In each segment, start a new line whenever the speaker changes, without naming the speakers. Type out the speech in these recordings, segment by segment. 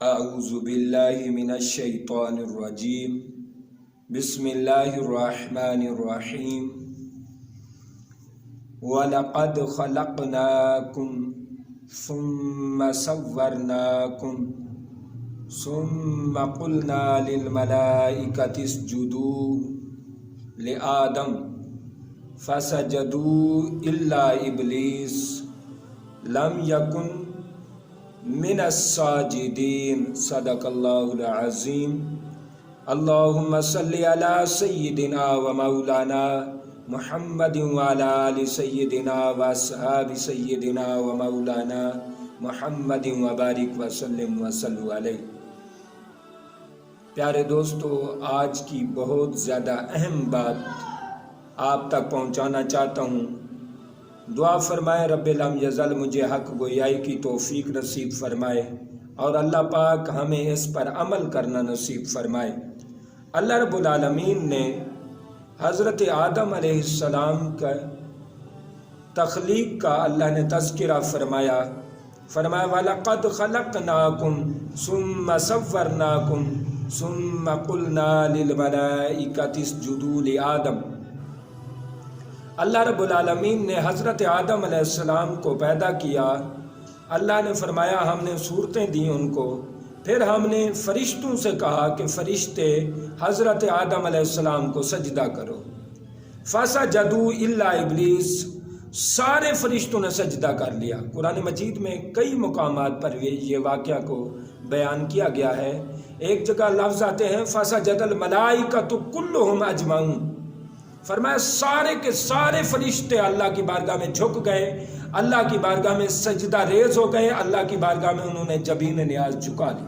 اعوذ باللہ من الشیطان الرجیم بسم اللہ الرحمن الرحیم وَلَقَدْ خَلَقْنَاكُمْ ثُمَّ صَوَّرْنَاكُمْ ثُمَّ قُلْنَا لِلْمَلَائِكَةِ اسْجُدُوا لِآدَمَ فَسَجَدُوا إِلَّا إِبْلِيسَ لَمْ يَكُنْ من الساجدین۔ صدق اللہ العظیم۔ اللہم صلی علی سیدنا و مولانا محمد وعلی آل سیدنا و اصحاب سیدنا و مولانا محمد وبارک وسلم وصلو علیہ۔ پیارے دوستو، آج کی بہت زیادہ اہم بات آپ تک پہنچانا چاہتا ہوں۔ دعا فرمائے رب لم یزل مجھے حق گویائی کی توفیق نصیب فرمائے، اور اللہ پاک ہمیں اس پر عمل کرنا نصیب فرمائے۔ اللہ رب العالمین نے حضرت آدم علیہ السلام کا تخلیق کا اللہ نے تذکرہ فرمایا وَلَقَدْ خَلَقْنَاكُمْ ثُمَّ صَوَّرْنَاكُمْ ثُمَّ قُلْنَا لِلْمَلَائِكَةِ اسْجُدُوا لِآدَمَ۔ اللہ رب العالمین نے حضرت آدم علیہ السلام کو پیدا کیا۔ اللہ نے فرمایا ہم نے صورتیں دی ان کو، پھر ہم نے فرشتوں سے کہا کہ فرشتے حضرت آدم علیہ السلام کو سجدہ کرو۔ فَسَجَدُوا إِلَّا إِبْلِيسَ، سارے فرشتوں نے سجدہ کر لیا۔ قرآن مجید میں کئی مقامات پر یہ واقعہ کو بیان کیا گیا ہے۔ ایک جگہ لفظ آتے ہیں فَسَجَدَ الْمَلَائِكَةُ كُلُّهُمْ أَجْمَعُونَ، فرمایا سارے کے سارے فرشتے اللہ کی بارگاہ میں جھک گئے، اللہ کی بارگاہ میں سجدہ ریز ہو گئے، اللہ کی بارگاہ میں انہوں نے جبین نیاز جھکا لی۔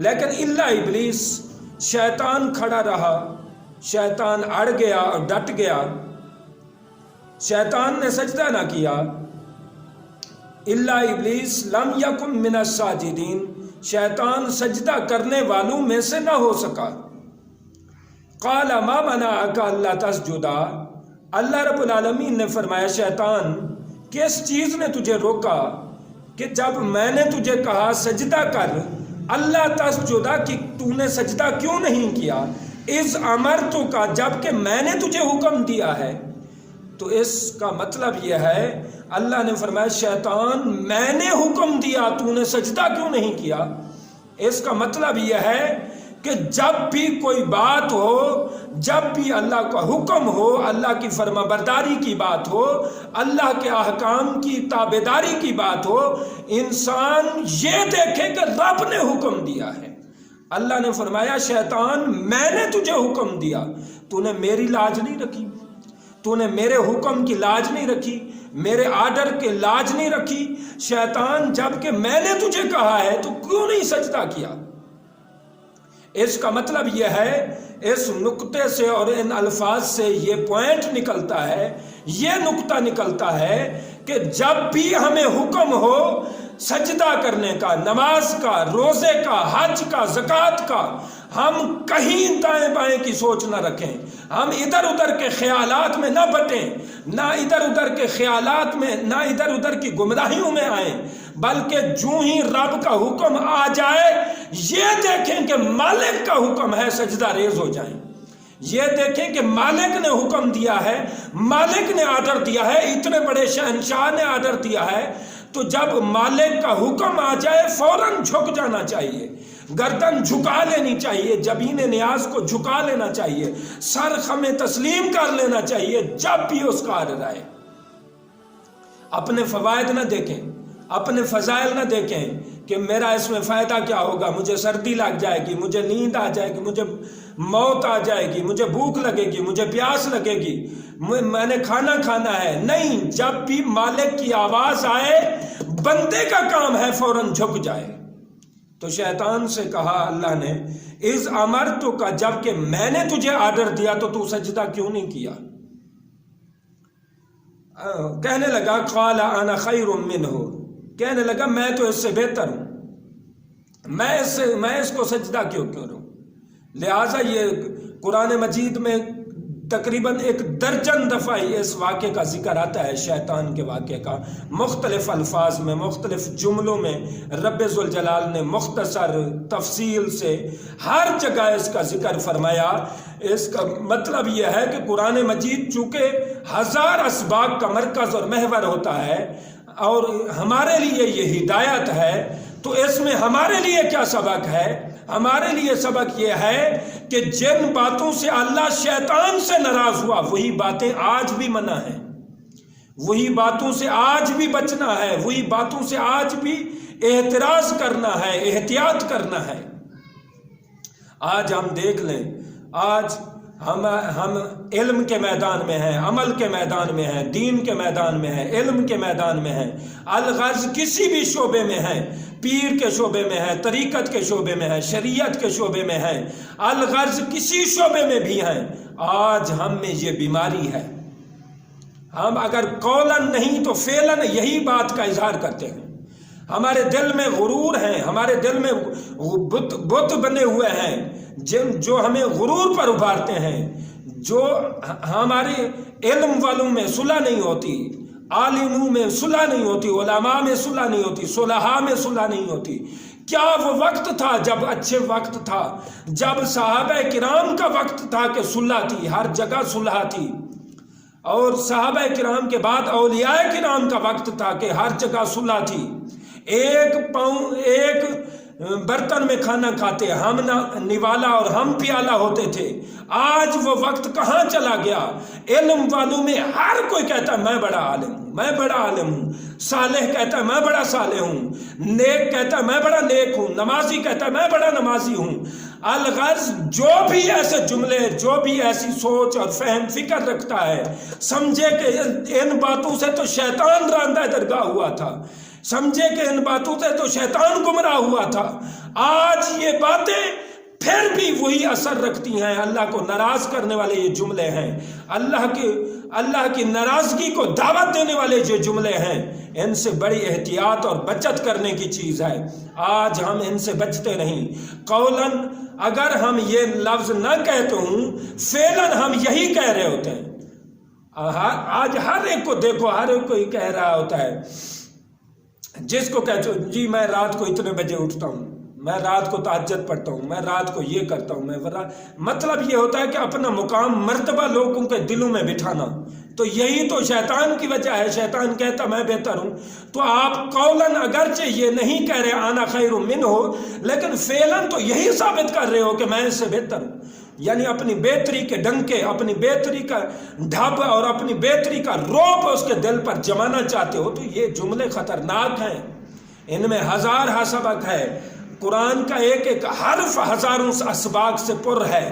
لیکن الا ابلیس، شیطان کھڑا رہا، شیطان اڑ گیا اور ڈٹ گیا، شیطان نے سجدہ نہ کیا۔ الا ابلیس لم یکن من الساجدین، شیطان سجدہ کرنے والوں میں سے نہ ہو سکا۔ قال ما منعک الا تسجد، اللہ رب العالمین نے فرمایا شیطان کس چیز نے تجھے روکا کہ جب میں نے تجھے کہا سجدہ کر، اللہ تسجد کہ تو نے سجدہ کیوں نہیں کیا؟ اذ امرتک، جب کہ میں نے تجھے حکم دیا ہے۔ تو اس کا مطلب یہ ہے اللہ نے فرمایا شیطان میں نے حکم دیا تو نے سجدہ کیوں نہیں کیا؟ اس کا مطلب یہ ہے کہ جب بھی کوئی بات ہو، جب بھی اللہ کا حکم ہو، اللہ کی فرما برداری کی بات ہو، اللہ کے احکام کی تابعداری کی بات ہو، انسان یہ دیکھے کہ رب نے حکم دیا ہے۔ اللہ نے فرمایا شیطان میں نے تجھے حکم دیا، تو نے میری لاج نہیں رکھی، تو نے میرے حکم کی لاج نہیں رکھی، میرے آرڈر کے لاج نہیں رکھی۔ شیطان جب کہ میں نے تجھے کہا ہے تو کیوں نہیں سجدہ کیا؟ اس کا مطلب یہ ہے، اس نقطے سے اور ان الفاظ سے یہ پوائنٹ نکلتا ہے، یہ نقطہ نکلتا ہے کہ جب بھی ہمیں حکم ہو سجدہ کرنے کا، نماز کا، روزے کا، حج کا، زکوٰۃ کا، ہم کہیں دائیں بائیں کی سوچ نہ رکھیں، ہم ادھر ادھر کے خیالات میں نہ بٹیں، نہ ادھر ادھر کے خیالات میں، نہ ادھر ادھر کی گمراہیوں میں آئیں، بلکہ جو ہی رب کا حکم آ جائے یہ دیکھیں کہ مالک کا حکم ہے، سجدہ ریز ہو جائیں۔ یہ دیکھیں کہ مالک نے حکم دیا ہے، مالک نے آرڈر دیا ہے، اتنے بڑے شہنشاہ نے آرڈر دیا ہے، تو جب مالک کا حکم آ جائے فوراً جھک جانا چاہیے، گردن جھکا لینی چاہیے، جبین نیاز کو جھکا لینا چاہیے، سر خم تسلیم کر لینا چاہیے جب بھی اس کا آرڈر آئے۔ اپنے فوائد نہ دیکھیں، اپنے فضائل نہ دیکھیں کہ میرا اس میں فائدہ کیا ہوگا، مجھے سردی لگ جائے گی، مجھے نیند آ جائے گی، مجھے موت آ جائے گی، مجھے بھوک لگے گی، مجھے پیاس لگے گی، میں نے کھانا کھانا ہے۔ نہیں، جب بھی مالک کی آواز آئے بندے کا کام ہے فوراً جھک جائے۔ تو شیطان سے کہا اللہ نے اذ امرتک، جب کہ میں نے تجھے آرڈر دیا تو تو سجدہ کیوں نہیں کیا؟ کہنے لگا قال انا خیر منہ، کہنے لگا میں تو اس سے بہتر ہوں، میں اس کو سجدہ کیوں کروں؟ لہٰذا یہ قرآن مجید میں تقریباً 1 درجن دفعہ اس واقعے کا ذکر آتا ہے، شیطان کے واقعے کا، مختلف الفاظ میں، مختلف جملوں میں رب ذوالجلال نے مختصر تفصیل سے ہر جگہ اس کا ذکر فرمایا۔ اس کا مطلب یہ ہے کہ قرآن مجید چونکہ 1000 اسباق کا مرکز اور محور ہوتا ہے اور ہمارے لیے یہ ہدایت ہے، تو اس میں ہمارے لیے کیا سبق ہے؟ ہمارے لیے سبق یہ ہے کہ جن باتوں سے اللہ شیطان سے ناراض ہوا وہی باتیں آج بھی منع ہیں، وہی باتوں سے آج بھی بچنا ہے، وہی باتوں سے آج بھی اعتراض کرنا ہے، احتیاط کرنا ہے۔ آج ہم دیکھ لیں، آج ہم علم کے میدان میں ہیں، عمل کے میدان میں ہیں، دین کے میدان میں ہیں، علم کے میدان میں ہیں، الغرض کسی بھی شعبے میں ہیں، پیر کے شعبے میں ہے، طریقت کے شعبے میں ہے، شریعت کے شعبے میں ہے، الغرض کسی شعبے میں بھی ہیں، آج ہم میں یہ بیماری ہے۔ ہم اگر قولاً نہیں تو فعلاً یہی بات کا اظہار کرتے ہیں۔ ہمارے دل میں غرور ہیں، ہمارے دل میں بت بنے ہوئے ہیں جو ہمیں غرور پر ابھارتے ہیں، جو ہمارے علم والوں میں صلح نہیں ہوتی، عالموں میں صلح نہیں ہوتی، علماء میں صلح نہیں ہوتی، صلحاء میں صلح نہیں ہوتی۔ کیا وہ وقت تھا جب اچھے وقت تھا، جب صحابہ کرام کا وقت تھا کہ صلح تھی، ہر جگہ صلح تھی، اور صحابہ کرام کے بعد اولیاء کرام کا وقت تھا کہ ہر جگہ صلح تھی، ایک برتن میں کھانا کھاتے، ہم نوالا اور ہم پیالہ ہوتے تھے۔ آج وہ وقت کہاں چلا گیا؟ علم والوں میں ہر کوئی کہتا ہے میں بڑا عالم ہوں، میں بڑا عالم ہوں، صالح کہتا ہے میں بڑا صالح ہوں، نیک کہتا ہے میں بڑا نیک ہوں، نمازی کہتا ہے میں بڑا نمازی ہوں۔ الغرض جو بھی ایسے جملے، جو بھی ایسی سوچ اور فہم فکر رکھتا ہے، سمجھے کہ ان باتوں سے تو شیطان راندہ درگاہ ہوا تھا، سمجھے کہ ان باتوں سے تو شیطان گمراہ ہوا تھا۔ آج یہ باتیں پھر بھی وہی اثر رکھتی ہیں، اللہ کو ناراض کرنے والے یہ جملے ہیں، اللہ کی ناراضگی کو دعوت دینے والے جو جملے ہیں، ان سے بڑی احتیاط اور بچت کرنے کی چیز ہے۔ آج ہم ان سے بچتے نہیں۔ قولاً اگر ہم یہ لفظ نہ کہتے ہوں، فعلاً ہم یہی کہہ رہے ہوتے ہیں۔ آج ہر ایک کو دیکھو، ہر ایک کو ہی کہہ رہا ہوتا ہے، جس کو کہتے ہو جی میں رات کو اتنے بجے اٹھتا ہوں، میں رات کو تہجد پڑھتا ہوں، میں رات کو یہ کرتا ہوں، مطلب یہ ہوتا ہے کہ اپنا مقام مرتبہ لوگوں کے دلوں میں بٹھانا۔ تو یہی تو شیطان کی وجہ ہے، شیطان کہتا میں بہتر ہوں، تو آپ قولاً اگرچہ یہ نہیں کہہ رہے انا خیر منہ، لیکن فعلاً تو یہی ثابت کر رہے ہو کہ میں اس سے بہتر ہوں، یعنی اپنی بہتری کے ڈنکے، اپنی بہتری کا ڈھب اور اپنی بہتری کا روپ اس کے دل پر جمانا چاہتے ہو۔ تو یہ جملے خطرناک ہیں، ان میں ہزارہ سبق ہے، قرآن کا ایک ایک حرف ہزاروں اسباق سے پر ہے،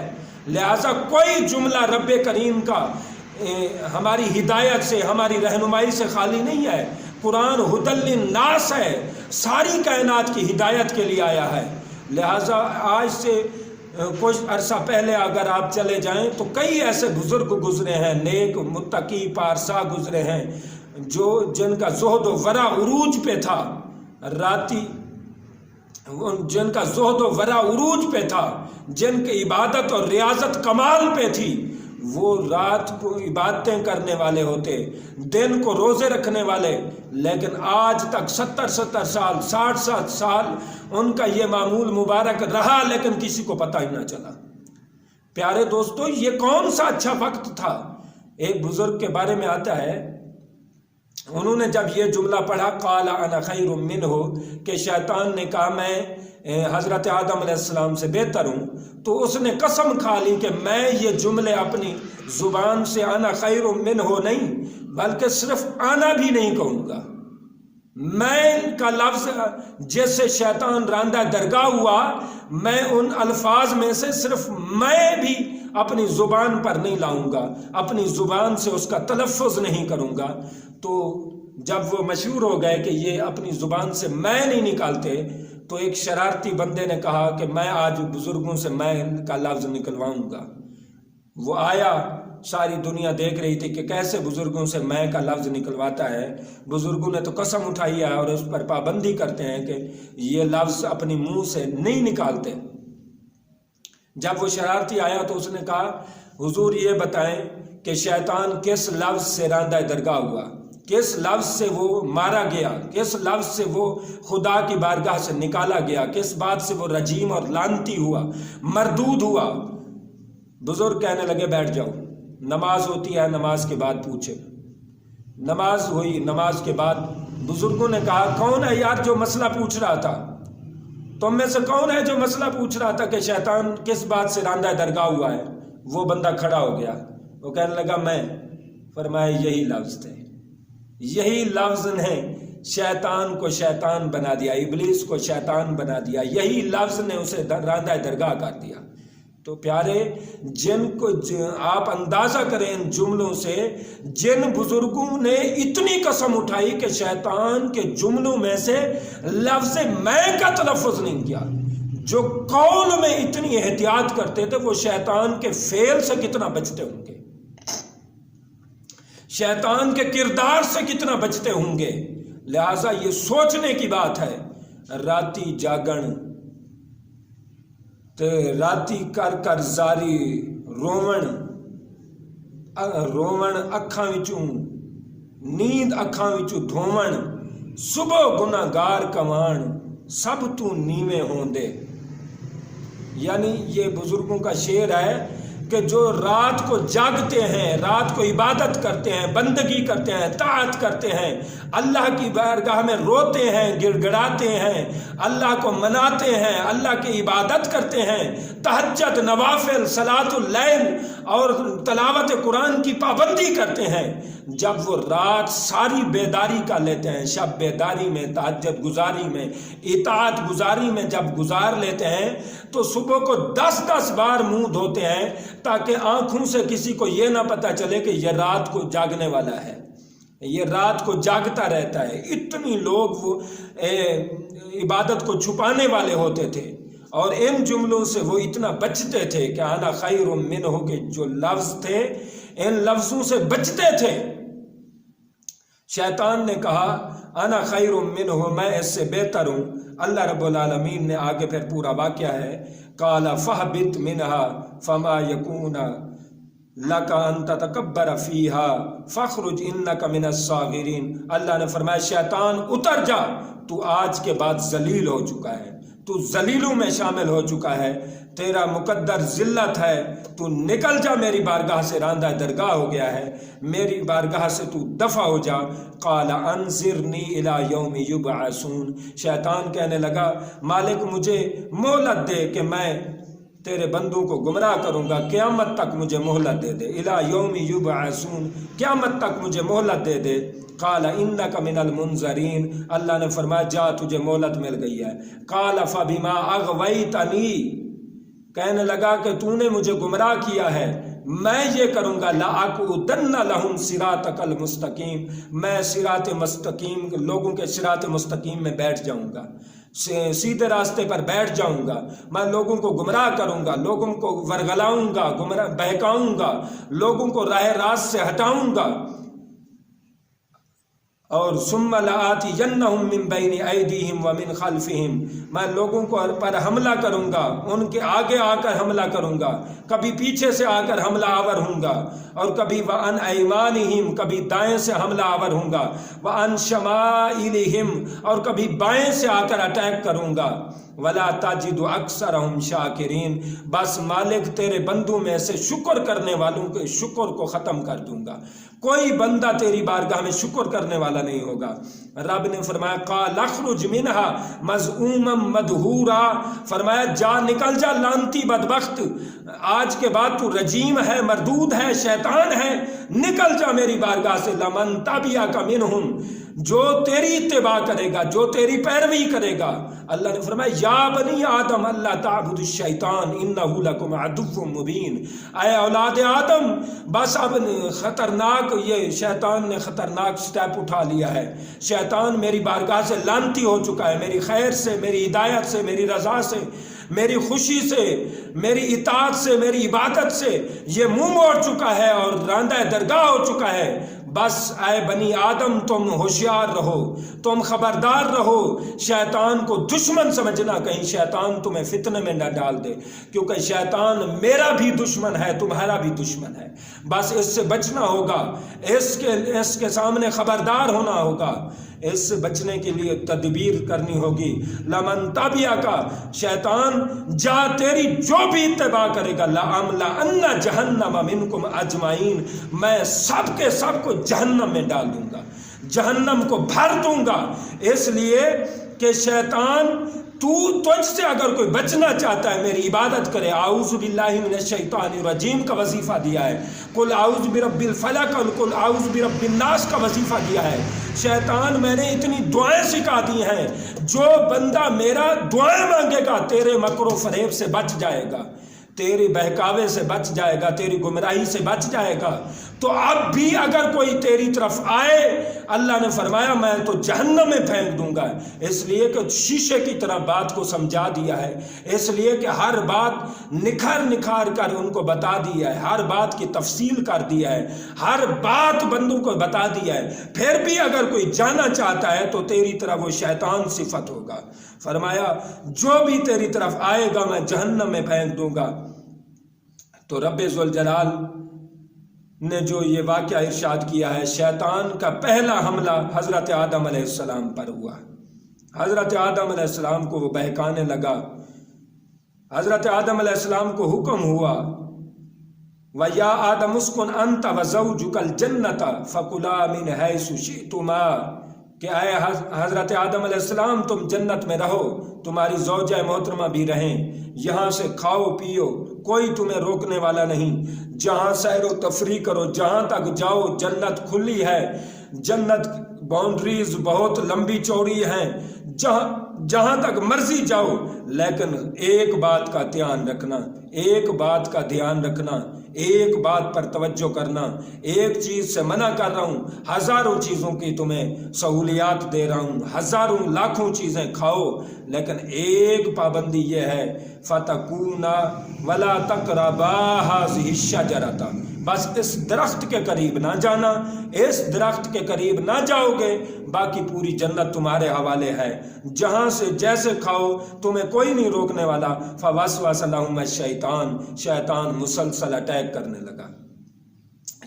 لہذا کوئی جملہ رب کریم کا ہماری ہدایت سے، ہماری رہنمائی سے خالی نہیں ہے۔ قرآن ھدی للناس ہے، ساری کائنات کی ہدایت کے لیے آیا ہے۔ لہذا آج سے کچھ عرصہ پہلے اگر آپ چلے جائیں تو کئی ایسے بزرگ گزرے ہیں، نیک متقی پارسا گزرے ہیں، جن کا زہد و ورع عروج پہ تھا، جن کا زہد و ورع عروج پہ تھا، جن کی عبادت اور ریاضت کمال پہ تھی، وہ رات کو عبادتیں کرنے والے ہوتے، دن کو روزے رکھنے والے، لیکن آج تک 70 سال 60 سال ان کا یہ معمول مبارک رہا، لیکن کسی کو پتہ ہی نہ چلا۔ پیارے دوستو، یہ کون سا اچھا وقت تھا؟ ایک بزرگ کے بارے میں آتا ہے، انہوں نے جب یہ جملہ پڑھا قال انا خیر منہ، کہ شیطان نے کہا میں حضرت آدم علیہ السلام سے بہتر ہوں، تو اس نے قسم کھا لی کہ میں یہ جملے اپنی زبان سے انا خیر منہ نہیں، بلکہ صرف انا بھی نہیں کہوں گا، میں کا لفظ جس سے شیطان راندہ درگاہ ہوا، میں ان الفاظ میں سے صرف میں بھی اپنی زبان پر نہیں لاؤں گا، اپنی زبان سے اس کا تلفظ نہیں کروں گا۔ تو جب وہ مشہور ہو گئے کہ یہ اپنی زبان سے میں نہیں نکالتے، تو ایک شرارتی بندے نے کہا کہ میں آج بزرگوں سے میں کا لفظ نکلواؤں گا۔ وہ آیا، ساری دنیا دیکھ رہی تھی کہ کیسے بزرگوں سے میں کا لفظ نکلواتا ہے۔ بزرگوں نے تو قسم اٹھائی ہے اور اس پر پابندی کرتے ہیں کہ یہ لفظ اپنی منہ سے نہیں نکالتے۔ جب وہ شرارتی آیا تو اس نے کہا حضور یہ بتائیں کہ شیطان کس لفظ سے راندہ درگاہ ہوا، کس لفظ سے وہ مارا گیا، کس لفظ سے وہ خدا کی بارگاہ سے نکالا گیا، کس بات سے وہ رجیم اور لعنتی ہوا، مردود ہوا۔ بزرگ کہنے لگے بیٹھ جاؤ، نماز ہوتی ہے، نماز کے بعد پوچھے۔ نماز ہوئی، نماز کے بعد بزرگوں نے کہا کون ہے یار جو مسئلہ پوچھ رہا تھا؟ تم میں سے کون ہے جو مسئلہ پوچھ رہا تھا کہ شیطان کس بات سے راندہ درگاہ ہوا ہے؟ وہ بندہ کھڑا ہو گیا، وہ کہنے لگا میں۔ فرمایا یہی لفظ تھے، یہی لفظ نے شیطان کو شیطان بنا دیا، ابلیس کو شیطان بنا دیا، یہی لفظ نے اسے راندہ درگاہ کر دیا۔ تو پیارے، جن کو آپ اندازہ کریں ان جملوں سے، جن بزرگوں نے اتنی قسم اٹھائی کہ شیطان کے جملوں میں سے لفظ میں کا تلفظ نہیں کیا، جو قول میں اتنی احتیاط کرتے تھے وہ شیطان کے فعل سے کتنا بچتے ہوں گے، شیطان کے کردار سے کتنا بچتے ہوں گے۔ لہٰذا یہ سوچنے کی بات ہے، راتی جاگن تے راتی کر کر زاری روون اکھاں وچوں نیند اکھاں وچوں دھوون، صبح گناہگار کمان سب تو نیویں ہوندے۔ یعنی یہ بزرگوں کا شعر ہے کہ جو رات کو جاگتے ہیں، رات کو عبادت کرتے ہیں، بندگی کرتے ہیں، طاعت کرتے ہیں، اللہ کی بارگاہ میں روتے ہیں، گڑ گڑاتے ہیں، اللہ کو مناتے ہیں، اللہ کی عبادت کرتے ہیں، تہجد، نوافل، صلاۃ اللیل اور تلاوت قرآن کی پابندی کرتے ہیں، جب وہ رات ساری بیداری کا لیتے ہیں، شب بیداری میں، تہجد گزاری میں، اطاعت گزاری میں جب گزار لیتے ہیں تو صبح کو 10 بار منہ دھوتے ہیں تاکہ آنکھوں سے کسی کو یہ نہ پتہ چلے کہ یہ رات کو جاگنے والا ہے، یہ رات کو جاگتا رہتا ہے۔ اتنی لوگ وہ عبادت کو چھپانے والے ہوتے تھے، اور ان جملوں سے وہ اتنا بچتے تھے کہ انا خیر منہ کے جو لفظ تھے ان لفظوں سے بچتے تھے۔ شیطان نے کہا انا خیر منہ، میں اس سے بہتر ہوں۔ اللہ رب العالمین نے آگے پھر پورا واقعہ ہے، قال فاہبط منها فما یکون لک ان تتکبر فیہا فاخرج انک من الصاغرین۔ اللہ نے فرمایا شیطان اتر جا، تو آج کے بعد ذلیل ہو چکا ہے، تو ذلیلوں میں شامل ہو چکا ہے، تیرا مقدر ذلت ہے، تو نکل جا، میری بارگاہ سے راندہ درگاہ ہو گیا ہے، میری بارگاہ سے تو دفع ہو جا۔ قال انظرنی الی یوم یبعثون، شیطان کہنے لگا مالک مجھے مہلت دے کہ میں تیرے بندوں کو گمراہ کروں گا، قیامت تک مجھے مہلت دے دے، الی یوم یبعثون، قیامت تک مجھے مہلت دے دے۔ قال انک من المنظرین، اللہ نے فرمایا جا تجھے مہلت مل گئی ہے۔ قال فبما اغویتنی، کہنے لگا کہ تو نے مجھے گمراہ کیا ہے، میں یہ کروں گا لأقعدن لہم صراطک المستقیم، میں صراط مستقیم لوگوں کے صراط مستقیم میں بیٹھ جاؤں گا، سیدھے راستے پر بیٹھ جاؤں گا، میں لوگوں کو گمراہ کروں گا، لوگوں کو ورگلاؤں گا، بہکاؤں گا، لوگوں کو راہ راست سے ہٹاؤں گا۔ اور ثم لآتینہم من بین ایدیہم ومن خلفہم، میں لوگوں کو پر حملہ کروں گا، ان کے آگے آ کر حملہ کروں گا، کبھی پیچھے سے آ کر حملہ آور ہوں گا، اور کبھی وعن ایمانہم، کبھی دائیں سے حملہ آور ہوں گا، وعن شمائلہم، اور کبھی بائیں سے آ کر اٹیک کروں گا۔ ولا تجد اکثرہم شاکرین، بس مالک تیرے بندوں میں سے شکر کرنے والوں کے شکر کو ختم کر دوں گا، کوئی بندہ تیری بارگاہ میں شکر کرنے والا نہیں ہوگا۔ رب نے فرمایا قال اخرج منها مذءوما مدحورا، فرمایا جا نکل جا لعنتی بدبخت، آج کے بعد تو رجیم ہے، مردود ہے، شیطان ہے، نکل جا میری بارگاہ سے۔ لمن تبعک منہم، جو تیری اتباع کرے گا، جو تیری پیروی کرے گا۔ اللہ نے فرمایا یا بنی آدم اللہ تعبد الشیطان انہ لکم عدو مبین، اے اولاد آدم بس اب خطرناک، یہ شیطان نے خطرناک سٹیپ اٹھا لیا ہے، شیطان میری بارگاہ سے لعنتی ہو چکا ہے، میری خیر سے، میری ہدایت سے، میری رضا سے، میری خوشی سے، میری اطاعت سے، میری عبادت سے یہ منہ موڑ چکا ہے اور راندہ درگاہ ہو چکا ہے۔ بس اے بنی آدم تم ہوشیار رہو، تم خبردار رہو، شیطان کو دشمن سمجھنا، کہیں شیطان تمہیں فتنے میں نہ ڈال دے، کیونکہ شیطان میرا بھی دشمن ہے، تمہارا بھی دشمن ہے۔ بس اس سے بچنا ہوگا، اس کے سامنے خبردار ہونا ہوگا، اس سے بچنے کے لیے تدبیر کرنی ہوگی۔ لمن تبیا کا شیطان جا تیری جو بھی اتباع کرے گا، لَأَمْلَأَنَّ جَهَنَّمَ مِنْكُمْ أَجْمَعِينَ، میں سب کے سب کو جہنم میں ڈال دوں گا، جہنم کو بھر دوں گا۔ اس لیے کہ شیطان تجھ سے اگر کوئی بچنا چاہتا ہے میری عبادت کرے، اعوذ باللہ من الشیطان الرجیم کا وظیفہ دیا ہے، قل اعوذ برب الفلق اور قل اعوذ برب الناس کا وظیفہ دیا ہے۔ شیطان میں نے اتنی دعائیں سکھا دی ہیں، جو بندہ میرا دعائیں مانگے گا تیرے مکر و فریب سے بچ جائے گا، تیرے بہکاوے سے بچ جائے گا، تیری گمراہی سے بچ جائے گا۔ تو اب بھی اگر کوئی تیری طرف آئے، اللہ نے فرمایا میں تو جہنم میں پھینک دوں گا، اس لیے کہ شیشے کی طرح بات کو سمجھا دیا ہے، اس لیے کہ ہر بات نکھار کر ان کو بتا دیا ہے، ہر بات کی تفصیل کر دیا ہے، ہر بات بندوں کو بتا دیا ہے۔ پھر بھی اگر کوئی جانا چاہتا ہے تو تیری طرف وہ شیطان صفت ہوگا۔ فرمایا جو بھی تیری طرف آئے گا میں جہنم میں پھینک دوں گا۔ تو رب ذوالجلال نے جو یہ واقعہ ارشاد کیا ہے، شیطان کا پہلا حملہ حضرت آدم علیہ السلام پر ہوا۔ حضرت آدم علیہ السلام کو وہ بہکانے لگا۔ حضرت آدم علیہ السلام کو حکم ہوا، وَيَا آدَمُ اسْكُنْ أَنْتَ وَزَوْجُكَ الْجَنَّةَ فَكُلَا مِنْ حَيْثُ شِئْتُمَا، کہ اے حضرت آدم علیہ السلام تم جنت میں رہو، تمہاری زوجہ محترمہ بھی رہیں، یہاں سے کھاؤ پیو، کوئی تمہیں روکنے والا نہیں، جہاں سیر و تفریح کرو، جہاں تک جاؤ، جنت کھلی ہے، جنت باؤنڈریز بہت لمبی چوڑی ہیں، جہاں تک مرضی جاؤ، لیکن ایک بات کا دھیان رکھنا، ایک بات کا دھیان رکھنا، ایک بات پر توجہ کرنا، ایک چیز سے منع کر رہا ہوں، ہزاروں چیزوں کی تمہیں سہولیات دے رہا ہوں، ہزاروں لاکھوں چیزیں کھاؤ، لیکن ایک پابندی یہ ہے، فَتَكُونَا وَلَا تَقْرَبَا هَٰذِهِ الشَّجَرَةَ، بس اس درخت کے قریب نہ جانا، اس درخت کے قریب نہ جاؤ گے، باقی پوری جنت تمہارے حوالے ہے، جہاں سے جیسے کھاؤ تمہیں کوئی نہیں روکنے والا۔ فوسوس لہما الشیطان، شیطان مسلسل اٹیک کرنے لگا،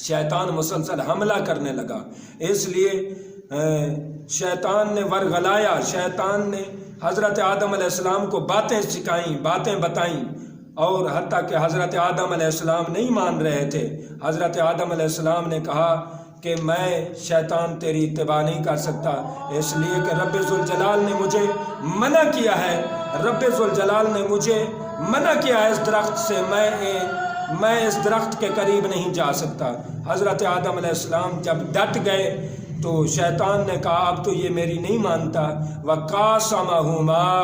شیطان مسلسل حملہ کرنے لگا، اس لیے شیطان نے ورغلایا، شیطان نے حضرت آدم علیہ السلام کو باتیں سکھائیں، باتیں بتائیں، اور حتیٰ کہ حضرت آدم علیہ السلام نہیں مان رہے تھے۔ حضرت آدم علیہ السلام نے کہا کہ میں شیطان تیری اتباع نہیں کر سکتا، اس لیے کہ رب ذوالجلال نے مجھے منع کیا ہے، رب ذوالجلال نے مجھے منع کیا ہے اس درخت سے، میں اس درخت کے قریب نہیں جا سکتا۔ حضرت آدم علیہ السلام جب ڈٹ گئے تو شیطان نے کہا اب تو یہ میری نہیں مانتا، وَقَاسَمَهُمَا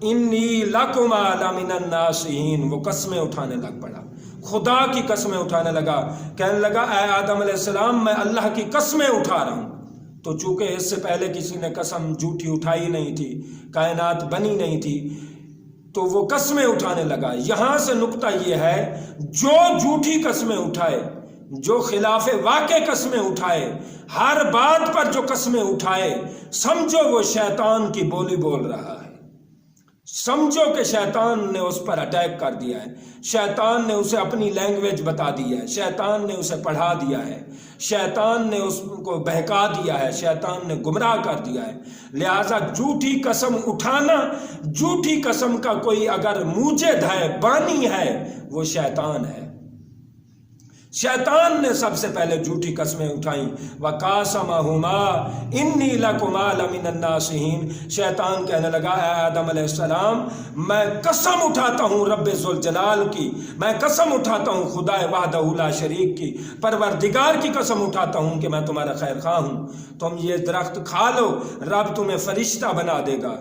انی لَكُمَا لَمِنَ النَّاصِحِينَ، وہ قسمیں اٹھانے لگ پڑا، خدا کی قسمیں اٹھانے لگا، کہنے لگا اے آدم علیہ السلام میں اللہ کی قسمیں اٹھا رہا ہوں۔ تو چونکہ اس سے پہلے کسی نے قسم جھوٹی اٹھائی نہیں تھی، کائنات بنی نہیں تھی، تو وہ قسمیں اٹھانے لگا۔ یہاں سے نقطہ یہ ہے، جو جھوٹی قسمیں اٹھائے، جو خلاف واقع قسمیں اٹھائے، ہر بات پر جو قسمیں اٹھائے، سمجھو وہ شیطان کی بولی بول رہا ہے، سمجھو کہ شیطان نے اس پر اٹیک کر دیا ہے، شیطان نے اسے اپنی لینگویج بتا دی ہے، شیطان نے اسے پڑھا دیا ہے، شیطان نے اس کو بہکا دیا ہے، شیطان نے گمراہ کر دیا ہے۔ لہٰذا جھوٹی قسم اٹھانا، جھوٹی قسم کا کوئی اگر موجد ہے، بانی ہے، وہ شیطان ہے۔ شیطان نے سب سے پہلے جھوٹی قسمیں اٹھائیں، وَقَاسَمَهُمَا إِنِّي لَكُمَا لَمِنَ النَّاصِحِينَ، شیطان کہنے لگا اے آدم علیہ السلام میں قسم اٹھاتا ہوں رب ذوالجلال کی، میں قسم اٹھاتا ہوں خدا وحدہ لا شریک کی، پروردگار کی قسم اٹھاتا ہوں کہ میں تمہارا خیر خواہ ہوں، تم یہ درخت کھا لو، رب تمہیں فرشتہ بنا دے گا۔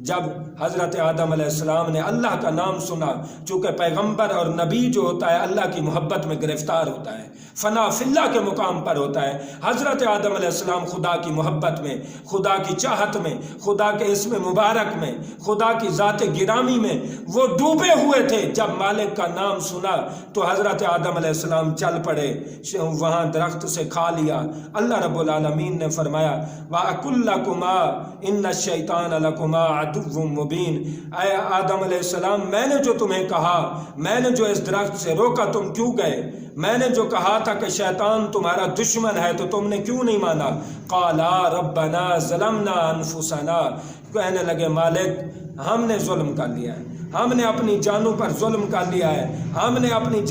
جب حضرت آدم علیہ السلام نے اللہ کا نام سنا، چونکہ پیغمبر اور نبی جو ہوتا ہے اللہ کی محبت میں گرفتار ہوتا ہے، فنا فی اللہ کے مقام پر ہوتا ہے۔ حضرت آدم علیہ السلام خدا کی محبت میں، خدا کی چاہت میں، خدا کے اسم مبارک میں، خدا کی ذات گرامی میں وہ ڈوبے ہوئے تھے۔ جب مالک کا نام سنا تو حضرت آدم علیہ السلام چل پڑے، وہاں درخت سے کھا لیا۔ اللہ رب العالمین نے فرمایا وَأَقُلْ لَكُمَا إِنَّ الشَّيْطَانَ لَكُمَا عَدُوٌّ مُبِينٌ، اے آدم علیہ السلام میں نے جو تمہیں کہا، میں نے جو اس درخت سے روکا تم کیوں گئے؟ میں نے جو کہا تھا کہ شیطان تمہارا دشمن ہے تو تم نے کیوں نہیں مانا؟ قَالَا رَبَّنَا ظَلَمْنَا أَنفُسَنَا، کہنے لگے مالک ہم نے ظلم کر لیا ہے، ہم نے اپنی جانوں پر ظلم کر لیا ہے، ہم نے اپنی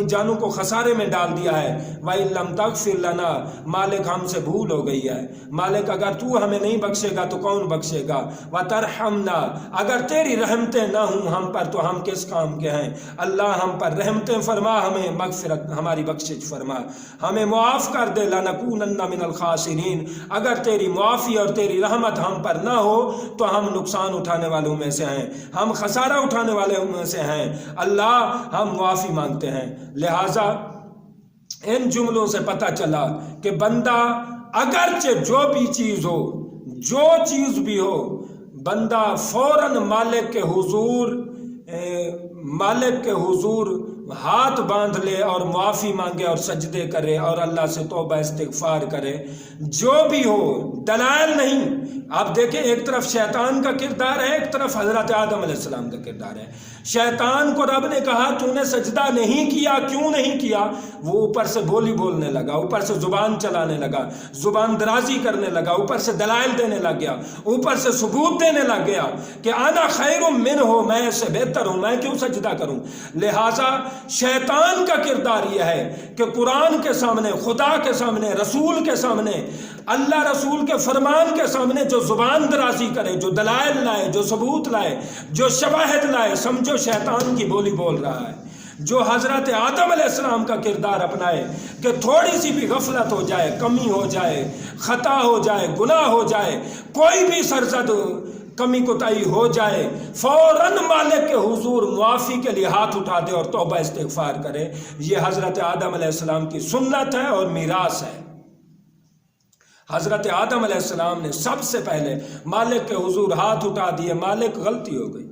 جانوں کو خسارے میں ڈال دیا ہے۔ وَإِن لَّمْ تَغْفِرْ لَنَا، مالک ہم سے بھول ہو گئی ہے، مالک اگر تو ہمیں نہیں بخشے گا تو کون بخشے گا؟ وَتَرْحَمْنَا، اگر تیری رحمتیں نہ ہوں ہم پر تو ہم کس کام کے ہیں؟ اللہ ہم پر رحمتیں فرما، ہمیں مغفرت ہماری بخشش فرما، ہمیں معاف کر دے۔ لَنَكُونَنَّ مِنَ الْخَاسِرِينَ، اگر تیری معافی اور تیری رحمت ہم پر نہ ہو تو ہم نقصان اٹھانے والوں میں سے ہیں، ہم خسارہ اٹھانے والوں میں سے ہیں۔ اللہ ہم معافی مانگتے ہیں۔ لہٰذا ان جملوں سے پتہ چلا کہ بندہ اگرچہ جو بھی چیز ہو، جو چیز بھی ہو، بندہ فوراً مالک کے حضور ہاتھ باندھ لے اور معافی مانگے اور سجدے کرے اور اللہ سے توبہ استغفار کرے، جو بھی ہو، دلائل نہیں۔ آپ دیکھیں ایک طرف شیطان کا کردار ہے، ایک طرف حضرت آدم علیہ السلام کا کردار ہے۔ شیطان کو رب نے کہا تو نے سجدہ نہیں کیا، کیوں نہیں کیا؟ وہ اوپر سے بولی بولنے لگا، اوپر سے زبان چلانے لگا، زبان درازی کرنے لگا، اوپر سے دلائل دینے لگ گیا، اوپر سے ثبوت دینے لگ گیا کہ انا خیر منہ، میں اس سے بہتر ہوں، میں کیوں سجدہ کروں؟ لہٰذا شیطان کا کردار یہ ہے کہ قرآن کے سامنے، خدا کے سامنے، رسول کے سامنے، اللہ رسول کے فرمان کے سامنے جو زبان درازی کرے، جو دلائل لائے، جو ثبوت لائے، جو شواہد لائے، سمجھو شیطان کی بولی بول رہا ہے۔ جو حضرت آدم علیہ السلام کا کردار اپنائے کہ تھوڑی سی بھی غفلت ہو جائے، کمی ہو جائے، خطا ہو جائے، گناہ ہو جائے، کوئی بھی سرزد کمی کوتاہی ہو جائے، فوراً مالک کے حضور معافی کے لیے ہاتھ اٹھا دے اور توبہ استغفار کرے، یہ حضرت آدم علیہ السلام کی سنت ہے اور میراث ہے۔ حضرت آدم علیہ السلام نے سب سے پہلے مالک کے حضور ہاتھ اٹھا دیے، مالک غلطی ہو گئی۔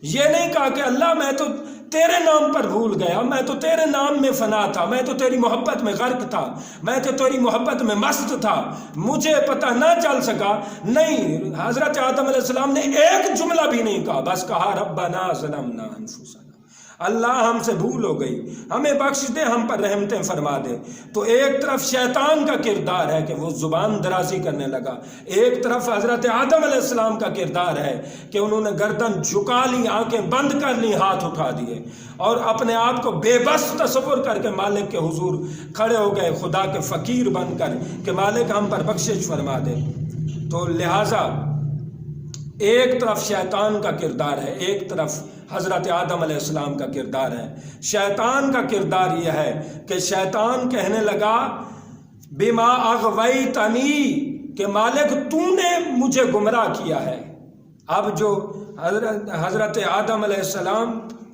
یہ نہیں کہا کہ اللہ میں تو تیرے نام پر بھول گیا، میں تو تیرے نام میں فنا تھا، میں تو تیری محبت میں غرق تھا، میں تو تیری محبت میں مست تھا، مجھے پتہ نہ چل سکا۔ نہیں، حضرت آدم علیہ السلام نے ایک جملہ بھی نہیں کہا، بس کہا ربنا ظلمنا انفسنا، اللہ ہم سے بھول ہو گئی، ہمیں بخش دے، ہم پر رحمتیں فرما دے۔ تو ایک طرف شیطان کا کردار ہے کہ وہ زبان درازی کرنے لگا، ایک طرف حضرت آدم علیہ السلام کا کردار ہے کہ انہوں نے گردن جھکا لی، آنکھیں بند کر لی، ہاتھ اٹھا دیے اور اپنے آپ کو بے بس تصور کر کے مالک کے حضور کھڑے ہو گئے، خدا کے فقیر بن کر کہ مالک ہم پر بخشش فرما دے۔ تو لہٰذا ایک طرف شیطان کا کردار ہے، ایک طرف حضرت آدم علیہ السلام کا کردار ہے۔ شیطان کا کردار یہ ہے کہ شیطان کہنے لگا بما اغویتنی، کہ مالک تو نے مجھے گمراہ کیا ہے۔ اب جو حضرت آدم علیہ السلام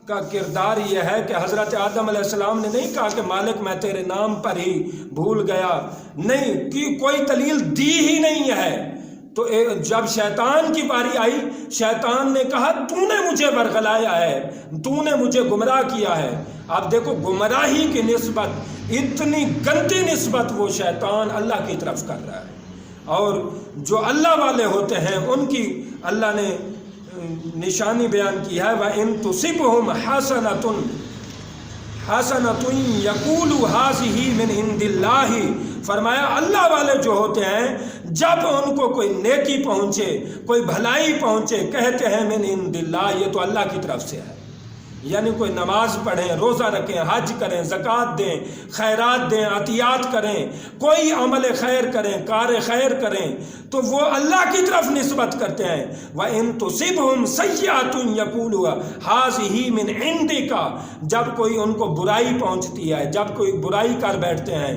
کا کردار یہ ہے کہ حضرت آدم علیہ السلام نے نہیں کہا کہ مالک میں تیرے نام پر ہی بھول گیا، نہیں، کہ کوئی دلیل دی ہی نہیں ہے۔ تو جب شیطان کی باری آئی، شیطان نے کہا تو نے مجھے برگلایا ہے، تو نے مجھے گمراہ کیا ہے۔ اب دیکھو گمراہی کی نسبت، اتنی گندی نسبت وہ شیطان اللہ کی طرف کر رہا ہے، اور جو اللہ والے ہوتے ہیں ان کی اللہ نے نشانی بیان کی ہے وَإِن تُصِبْهُمْ حَسَنَةٌ يَقُولُوا هَٰذِهِ مِنْ عِندِ اللَّهِ، فرمایا اللہ والے جو ہوتے ہیں جب ان کو کوئی نیکی پہنچے، کوئی بھلائی پہنچے، کہتے ہیں من عند اللہ، یہ تو اللہ کی طرف سے ہے۔ یعنی کوئی نماز پڑھیں، روزہ رکھیں، حج کریں، زکوٰۃ دیں، خیرات دیں، عطیات کریں، کوئی عمل خیر کریں، کار خیر کریں، تو وہ اللہ کی طرف نسبت کرتے ہیں۔ وَإِن تُصِبْهُمْ سَيِّئَةٌ يَقُولُوا هَٰذِهِ مِنْ عِندِكَ، جب کوئی ان کو برائی پہنچتی ہے، جب کوئی برائی کر بیٹھتے ہیں،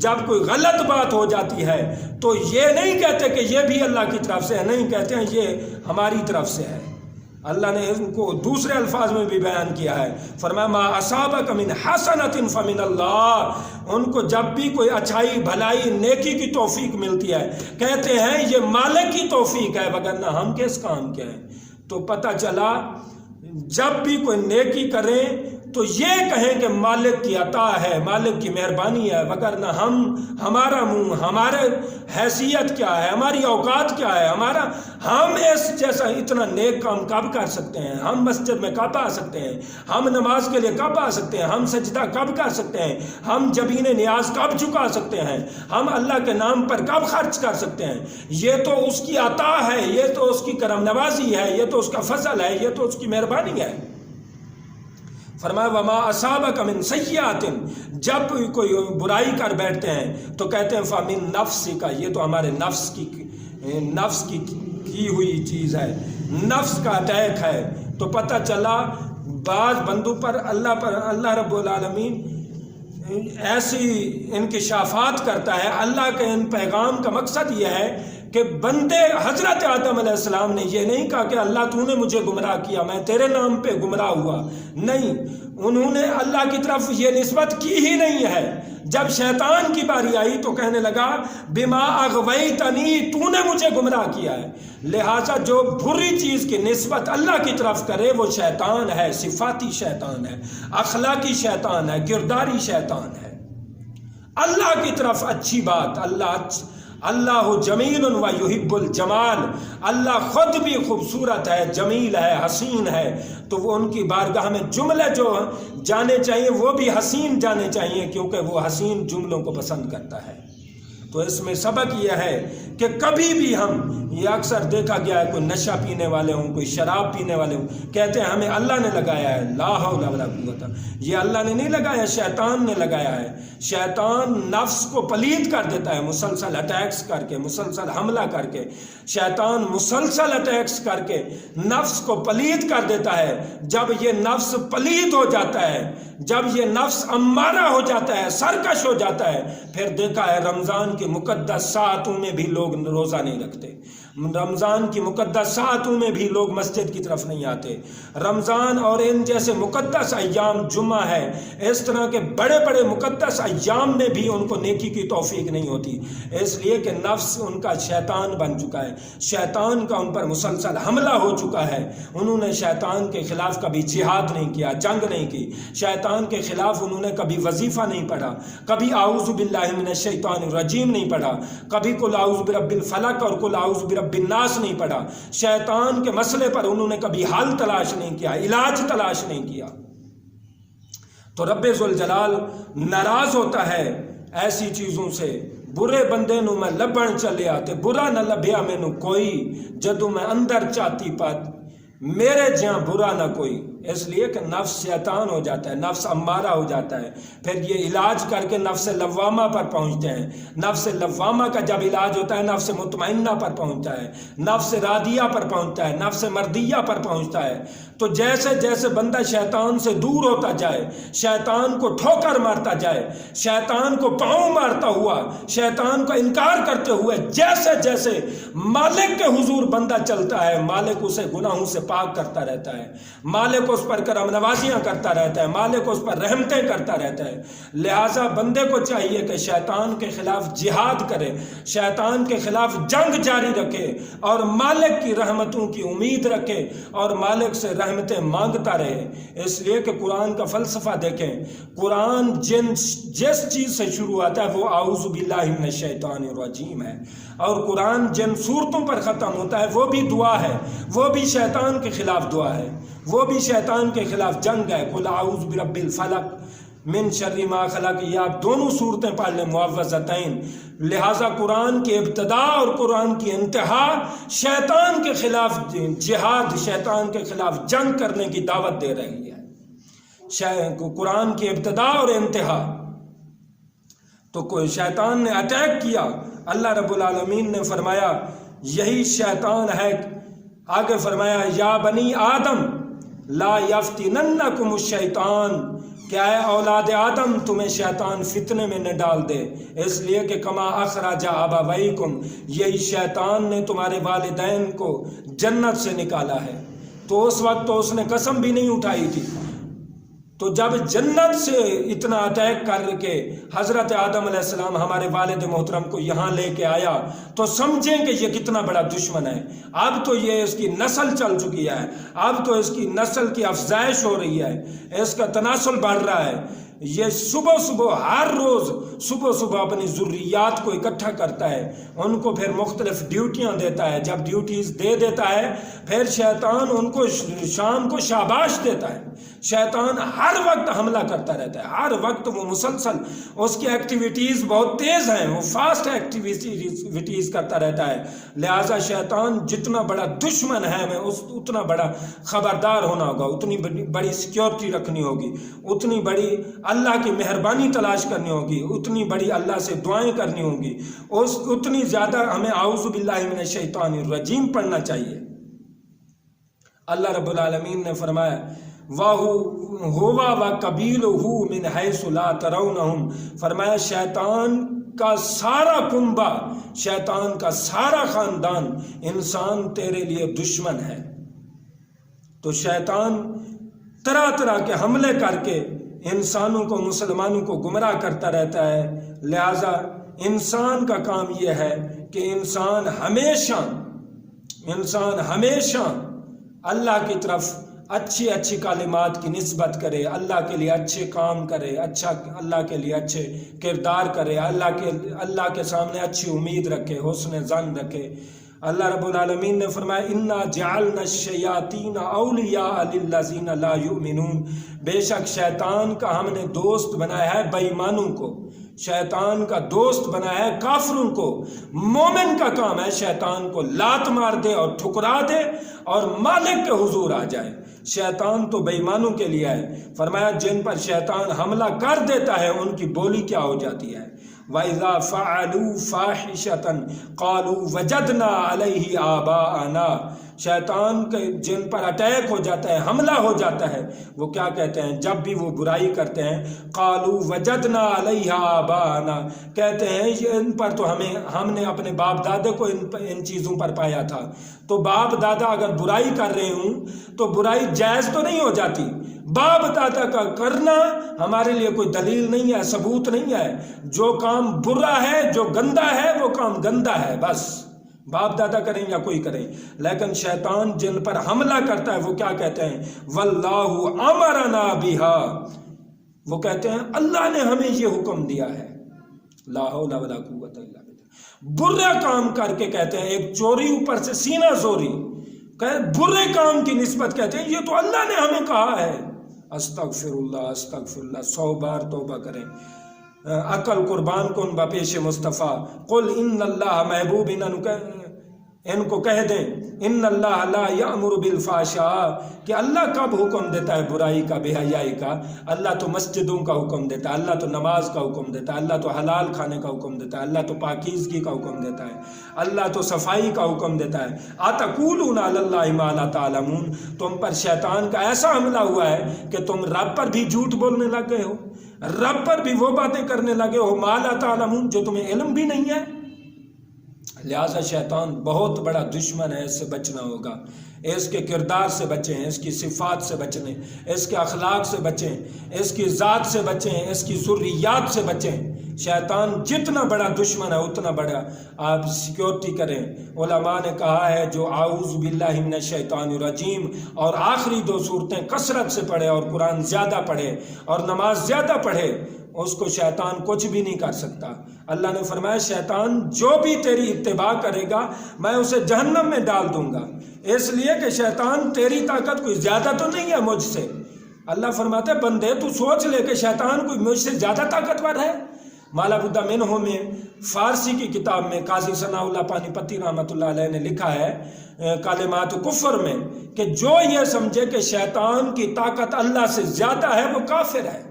جب کوئی غلط بات ہو جاتی ہے، تو یہ نہیں کہتے کہ یہ بھی اللہ کی طرف سے ہے، نہیں، کہتے ہیں یہ ہماری طرف سے ہے۔ اللہ نے ان کو دوسرے الفاظ میں بھی بیان کیا ہے، فرمایا ما اصابک من حسنۃ فمن اللہ، ان کو جب بھی کوئی اچھائی بھلائی نیکی کی توفیق ملتی ہے کہتے ہیں یہ مالک کی توفیق ہے، وگرنہ ہم کس کام کے ہیں۔ تو پتہ چلا جب بھی کوئی نیکی کریں تو یہ کہیں کہ مالک کی عطا ہے، مالک کی مہربانی ہے، وگرنہ ہمارا منہ، ہمارے حیثیت کیا ہے، ہماری اوقات کیا ہے، ہم اس جیسا اتنا نیک کام کب کر سکتے ہیں، ہم مسجد میں کب آ سکتے ہیں، ہم نماز کے لیے کب آ سکتے ہیں، ہم سجدہ کب کر سکتے ہیں، ہم جبین نیاز کب جھکا سکتے ہیں، ہم اللہ کے نام پر کب خرچ کر سکتے ہیں۔ یہ تو اس کی عطا ہے، یہ تو اس کی کرم نوازی ہے، یہ تو اس کا فضل ہے، یہ تو اس کی مہربانی ہے۔ فرمایا وما اصابک من سیئات، جب کوئی برائی کر بیٹھتے ہیں تو کہتے ہیں فمن نفسک، یہ تو ہمارے نفس کی ہوئی چیز ہے، نفس کا اٹیک ہے۔ تو پتہ چلا بعض بندوں پر اللہ رب العالمین ایسی انکشافات کرتا ہے۔ اللہ کے ان پیغام کا مقصد یہ ہے کہ بندے حضرت آدم علیہ السلام نے یہ نہیں کہا کہ اللہ تو نے مجھے گمراہ کیا، میں تیرے نام پہ گمراہ ہوا، نہیں، انہوں نے اللہ کی طرف یہ نسبت کی ہی نہیں ہے۔ جب شیطان کی باری آئی تو کہنے لگا بما اغویتنی، تو نے مجھے گمراہ کیا ہے۔ لہٰذا جو بری چیز کی نسبت اللہ کی طرف کرے وہ شیطان ہے، صفاتی شیطان ہے، اخلاقی شیطان ہے، کرداری شیطان ہے۔ اللہ کی طرف اچھی بات، اللہ جمیل و یحب الجمال، اللہ خود بھی خوبصورت ہے، جمیل ہے، حسین ہے، تو وہ ان کی بارگاہ میں جملے جو جانے چاہیے وہ بھی حسین جانے چاہیے، کیونکہ وہ حسین جملوں کو پسند کرتا ہے۔ تو اس میں سبق یہ ہے کہ کبھی بھی یہ اکثر دیکھا گیا ہے، کوئی نشہ پینے والے ہوں، کوئی شراب پینے والے ہوں، کہتے ہیں ہمیں اللہ نے لگایا ہے، لا حول ولا قوت، یہ اللہ نے نہیں لگایا، شیطان نے لگایا ہے۔ شیطان نفس کو پلید کر دیتا ہے مسلسل اٹیکس کر کے، مسلسل حملہ کر کے، شیطان مسلسل اٹیکس کر کے نفس کو پلید کر دیتا ہے۔ جب یہ نفس پلید ہو جاتا ہے، جب یہ نفس امارہ ہو جاتا ہے، سرکش ہو جاتا ہے، پھر دیکھا ہے رمضان کی مقدس ساعتوں میں بھی لوگ روزہ نہیں رکھتے، رمضان کی مقدس ساعتوں میں بھی لوگ مسجد کی طرف نہیں آتے۔ رمضان اور ان جیسے مقدس ایام، جمعہ ہے، اس طرح کے بڑے بڑے مقدس ایام میں بھی ان کو نیکی کی توفیق نہیں ہوتی، اس لیے کہ نفس ان کا شیطان بن چکا ہے، شیطان کا ان پر مسلسل حملہ ہو چکا ہے۔ انہوں نے شیطان کے خلاف کبھی جہاد نہیں کیا، جنگ نہیں کی، شیطان کے خلاف انہوں نے کبھی وظیفہ نہیں پڑھا، کبھی اعوذ باللہ من الشیطان الرجیم نہیں پڑھا، کبھی قل اعوذ برب الفلق اور قل اعوذ برب الناس نہیں پڑھا۔ شیطان کے مسئلے پر انہوں نے کبھی حل تلاش نہیں کیا، علاج تلاش نہیں کیا۔ تو رب ذوالجلال ناراض ہوتا ہے ایسی چیزوں سے۔ برے بندے نو میں لبن چلیا تے برا نہ لبیا مینو کوئی، جدوں میں اندر چاتی پات میرے جہاں برا نہ کوئی۔ اس لیے کہ نفس شیطان ہو جاتا ہے، نفس امارہ ہو جاتا ہے، پھر یہ علاج کر کے نفس لوامہ پر پہنچتے ہیں۔ نفس لوامہ کا جب علاج ہوتا ہے نفس مطمئنہ پر پہنچتا ہے، نفس راضیہ پر پہنچتا ہے، نفس مردیہ پر پہنچتا ہے۔ تو جیسے جیسے بندہ شیطان سے دور ہوتا جائے، شیطان کو ٹھوکر مارتا جائے، شیطان کو پاؤں مارتا ہوا، شیطان کو انکار کرتے ہوئے جیسے جیسے مالک کے حضور بندہ چلتا ہے، مالک اسے گناہوں سے پاک کرتا رہتا ہے، مالک اس پر کرم نوازیاں کرتا رہتا ہے، مالک اس پر رحمتیں کرتا رہتا ہے۔ لہٰذا بندے کو چاہیے کہ شیطان کے خلاف جہاد کرے، شیطان کے خلاف جنگ جاری رکھے، اور مالک کی رحمتوں کی امید رکھے، اور مالک سے رحمتیں مانگتا رہے۔ اس لیے کہ قرآن کا فلسفہ دیکھیں، قرآن جس چیز سے شروع آتا ہے وہ اعوذ باللہ من الشیطان الرجیم ہے، اور قرآن جن صورتوں پر ختم ہوتا ہے وہ بھی دعا ہے، وہ بھی شیطان کے خلاف دعا ہے، وہ بھی شیطان کے خلاف جنگ ہے۔ قل اعوذ برب الفلق من شر ما خلق، یہ آپ دونوں صورتیں پڑھ لیں معوذتین۔ لہٰذا قرآن کی ابتدا اور قرآن کی انتہا شیطان کے خلاف جہاد، شیطان کے خلاف جنگ کرنے کی دعوت دے رہی ہے، قرآن کی ابتدا اور انتہا۔ تو کوئی شیطان نے اٹیک کیا، اللہ رب العالمین نے فرمایا یہی شیطان ہے۔ آگے فرمایا یا بنی آدم لا یفتننکم الشیطان، کیا ہے اولاد آدم تمہیں شیطان فتنے میں نہ ڈال دے، اس لیے کہ کما اخرج ابویکم، یہی شیطان نے تمہارے والدین کو جنت سے نکالا ہے۔ تو اس وقت تو اس نے قسم بھی نہیں اٹھائی تھی. تو جب جنت سے اتنا اٹیک کر کے حضرت آدم علیہ السلام ہمارے والد محترم کو یہاں لے کے آیا تو سمجھیں کہ یہ کتنا بڑا دشمن ہے. اب تو یہ اس کی نسل چل چکی ہے, اب تو اس کی نسل کی افزائش ہو رہی ہے, اس کا تناسل بڑھ رہا ہے. یہ صبح ہر روز صبح اپنی ضروریات کو اکٹھا کرتا ہے, ان کو پھر مختلف ڈیوٹیاں دیتا ہے. جب ڈیوٹیز دے دیتا ہے پھر شیطان ان کو شام کو شاباش دیتا ہے. شیطان ہر وقت حملہ کرتا رہتا ہے, ہر وقت وہ مسلسل, اس کی ایکٹیویٹیز بہت تیز ہیں, وہ فاسٹ ایکٹیویٹیز کرتا رہتا ہے. لہٰذا شیطان جتنا بڑا دشمن ہے ہمیں اتنا بڑا خبردار ہونا ہوگا, اتنی بڑی سیکیورٹی رکھنی ہوگی, اتنی بڑی اللہ کی مہربانی تلاش کرنی ہوگی, اتنی بڑی اللہ سے دعائیں کرنی ہوں گی, اتنی زیادہ ہمیں اعوذ باللہ من الشیطان الرجیم پڑھنا چاہیے. اللہ رب العالمین نے فرمایا وَهُوَ وَقَبِيلُهُ مِنْ حَيْثُ لَا تَرَوْنَهُمْ, فرمایا شیطان کا سارا کنبہ, شیطان کا سارا خاندان, انسان تیرے لیے دشمن ہے. تو شیطان طرح کے حملے کر کے انسانوں کو, مسلمانوں کو گمراہ کرتا رہتا ہے. لہذا انسان کا کام یہ ہے کہ انسان ہمیشہ اللہ کی طرف اچھی کلمات کی نسبت کرے, اللہ کے لیے اچھے کام کرے, اللہ کے لیے اچھے کردار کرے, اللہ کے سامنے اچھی امید رکھے, حسن ظن رکھے. اللہ رب العالمین نے فرمایا انا جعلنا الشیاطین اولیاء للذین لا یؤمنون, بے شک شیطان کا ہم نے دوست بنایا ہے بے ایمانوں کو, شیطان کا دوست بنایا ہے کافروں کو. مومن کا کام ہے شیطان کو لات مار دے اور ٹھکرا دے اور مالک کے حضور آ جائے. شیطان تو بے ایمانوں کے لیے ہے. فرمایا جن پر شیطان حملہ کر دیتا ہے ان کی بولی کیا ہو جاتی ہے, وَإِذَا فَعَلُوا فَاحِشَةً قَالُوا وَجَدْنَا عَلَيْهِ آبَاءَنَا, شیطان کے جن پر اٹیک ہو جاتا ہے, حملہ ہو جاتا ہے, وہ کیا کہتے ہیں جب بھی وہ برائی کرتے ہیں, قَالُوا وَجَدْنَا عَلَيْهَا آبَاءَنَا, کہتے ہیں ان پر تو ہم نے اپنے باپ دادے کو ان چیزوں پر پایا تھا. تو باپ دادا اگر برائی کر رہے ہوں تو برائی جائز تو نہیں ہو جاتی. باپ دادا کا کرنا ہمارے لیے کوئی دلیل نہیں ہے, ثبوت نہیں ہے. جو کام برا ہے, جو گندا ہے, وہ کام گندا ہے بس, باپ دادا کریں یا کوئی کریں. لیکن شیطان جن پر حملہ کرتا ہے وہ کیا کہتے ہیں, واللہ امرنا بها, وہ کہتے ہیں اللہ نے ہمیں یہ حکم دیا ہے. لا حول ولا قوت الا باللہ. برا کام کر کے کہتے ہیں, ایک چوری اوپر سے سینہ زوری, برے کام کی نسبت کہتے ہیں یہ تو اللہ نے ہمیں کہا ہے. استغفر اللہ 100 بار توبہ کریں. عقل قربان کن بپیش مصطفیٰ. قل ان اللہ, محبوب ان کو کہہ دیں ان اللہ لا یأمر بالفحشاء, کہ اللہ کب حکم دیتا ہے برائی کا, بے حیائی کا. اللہ تو مسجدوں کا حکم دیتا ہے, اللہ تو نماز کا حکم دیتا ہے, اللہ تو حلال کھانے کا حکم دیتا ہے, اللہ تو پاکیزگی کا حکم دیتا ہے, اللہ تو صفائی کا حکم دیتا ہے. اتقولون علی اللہ ما لا تعلمون, تم پر شیطان کا ایسا حملہ ہوا ہے کہ تم رب پر بھی جھوٹ بولنے لگ گئے ہو, رب پر بھی وہ باتیں کرنے لگے ہو ما لا تعلمون, جو تمہیں علم بھی نہیں ہے. لہذا شیطان بہت بڑا دشمن ہے, اس سے بچنا ہوگا. اس کے کردار سے بچیں, اس کی صفات سے بچیں, اس کے اخلاق سے بچیں, اس کی ذات سے بچیں, اس کی ذریات سے بچیں. شیطان جتنا بڑا دشمن ہے اتنا بڑا آپ سیکیورٹی کریں. علماء نے کہا ہے جو اعوذ باللہ من الشیطان الرجیم اور آخری 2 سورتیں کثرت سے پڑھے اور قرآن زیادہ پڑھے اور نماز زیادہ پڑھے, اس کو شیطان کچھ بھی نہیں کر سکتا. اللہ نے فرمایا شیطان جو بھی تیری اتباع کرے گا میں اسے جہنم میں ڈال دوں گا, اس لیے کہ شیطان تیری طاقت کوئی زیادہ تو نہیں ہے مجھ سے. اللہ فرماتے ہیں بندے تو سوچ لے کہ شیطان کوئی مجھ سے زیادہ طاقتور ہے. مالا بدہ منہو میں فارسی کی کتاب میں قاضی ثناء اللہ پانی پتی رحمۃ اللہ علیہ نے لکھا ہے کلمات کفر میں کہ جو یہ سمجھے کہ شیطان کی طاقت اللہ سے زیادہ ہے وہ کافر ہے.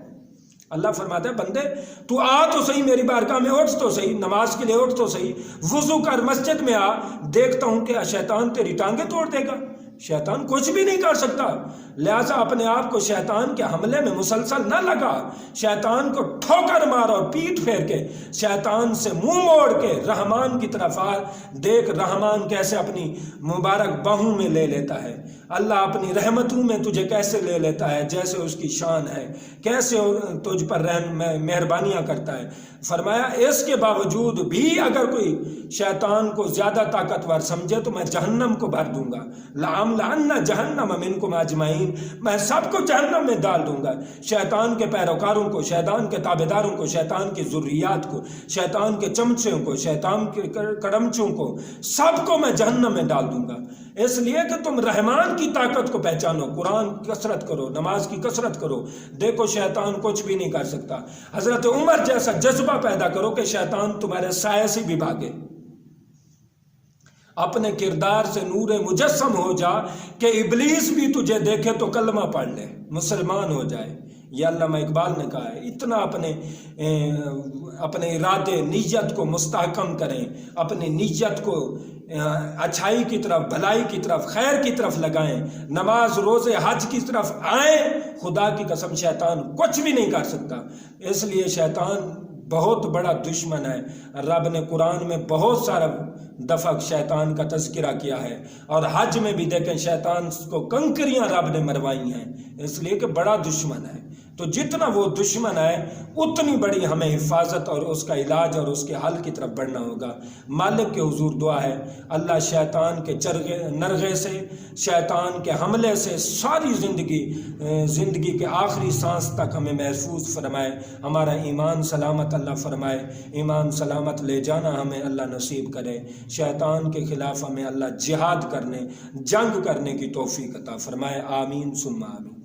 اللہ فرماتا ہے بندے تو آ تو صحیح, میری بارگاہ میں اٹھ تو صحیح, نماز کے لیے اٹھ تو صحیح, وضو کر مسجد میں آ, دیکھتا ہوں کہ شیطان تیری ٹانگیں توڑ دے گا. شیطان کچھ بھی نہیں کر سکتا. لہٰذا اپنے آپ کو شیطان کے حملے میں مسلسل نہ لگا, شیطان کو ٹھوکر مار اور پیٹ پھیر کے شیطان سے منہ موڑ کے رحمان کی طرف آ, دیکھ رحمان کیسے اپنی مبارک باہوں میں لے لیتا ہے. اللہ اپنی رحمتوں میں تجھے کیسے لے لیتا ہے جیسے اس کی شان ہے، کیسے تجھ پر مہربانیاں کرتا ہے۔ فرمایا اس کے باوجود بھی اگر کوئی شیطان کو زیادہ طاقتور سمجھے تو میں جہنم کو بھر دوں گا، لَأَمْلَأَنَّ جَهَنَّمَ مِنْكُمْ أَجْمَعِينَ، میں سب کو جہنم میں ڈال دوں گا، شیطان کے پیروکاروں کو، شیطان کے تابعداروں کو، شیطان کی ذریات کو، شیطان کے چمچوں کو، شیطان کے کڑمچوں کو، سب کو میں جہنم میں ڈال دوں گا۔ اس لیے کہ تم رحمان کی طاقت کو پہچانو، قرآن کی کثرت کرو، نماز کی کثرت کرو، دیکھو شیطان کچھ بھی نہیں کر سکتا۔ حضرت عمر جیسا جذبہ پیدا کرو کہ شیطان تمہارے سائے سے بھی بھاگے۔ اپنے کردار سے نور مجسم ہو جا کہ ابلیس بھی تجھے دیکھے تو کلمہ پڑھ لے، مسلمان ہو جائے۔ یہ علامہ اقبال نے کہا ہے۔ اتنا اپنے ارادے نیت کو مستحکم کریں، اپنی نیت کو اچھائی کی طرف، بھلائی کی طرف، خیر کی طرف لگائیں، نماز روزے حج کی طرف آئیں، خدا کی قسم شیطان کچھ بھی نہیں کر سکتا۔ اس لیے شیطان بہت بڑا دشمن ہے۔ رب نے قرآن میں بہت سارا دفعہ شیطان کا تذکرہ کیا ہے، اور حج میں بھی دیکھیں شیطان کو کنکریاں رب نے مروائی ہیں، اس لیے کہ بڑا دشمن ہے۔ تو جتنا وہ دشمن ہے اتنی بڑی ہمیں حفاظت اور اس کا علاج اور اس کے حل کی طرف بڑھنا ہوگا۔ مالک کے حضور دعا ہے اللہ شیطان کے نرغے سے، شیطان کے حملے سے ساری زندگی کے آخری سانس تک ہمیں محفوظ فرمائے، ہمارا ایمان سلامت اللہ فرمائے، ایمان سلامت لے جانا ہمیں اللہ نصیب کرے، شیطان کے خلاف ہمیں اللہ جہاد کرنے، جنگ کرنے کی توفیق عطا فرمائے۔ آمین ثم آمین۔